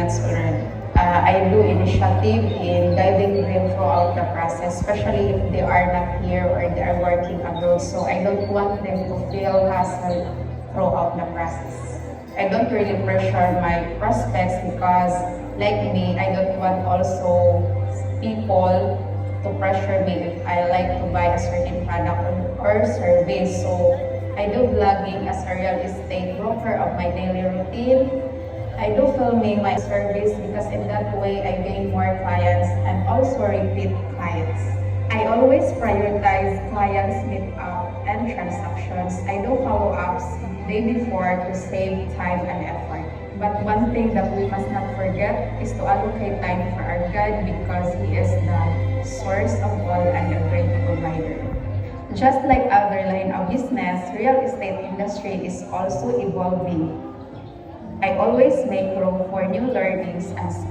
minutes already. I do initiative in guiding them throughout the process, especially if they are not here or they are working abroad. So I don't want them to feel hassle throughout the process. I don't really pressure my prospects because, like me, I don't want also people to pressure me if I like to buy a certain product or service. So I do vlogging as a real estate broker of my daily routine. I do filming my service because in that way I gain more clients and also repeat clients. I always prioritize clients meet up and transactions. I do follow-ups day before to save time and effort. But one thing that we must not forget is to allocate time for our guide because he is the source of all and a great provider. Just like other line of business, real estate industry is also evolving. I always make room for new learnings and skills.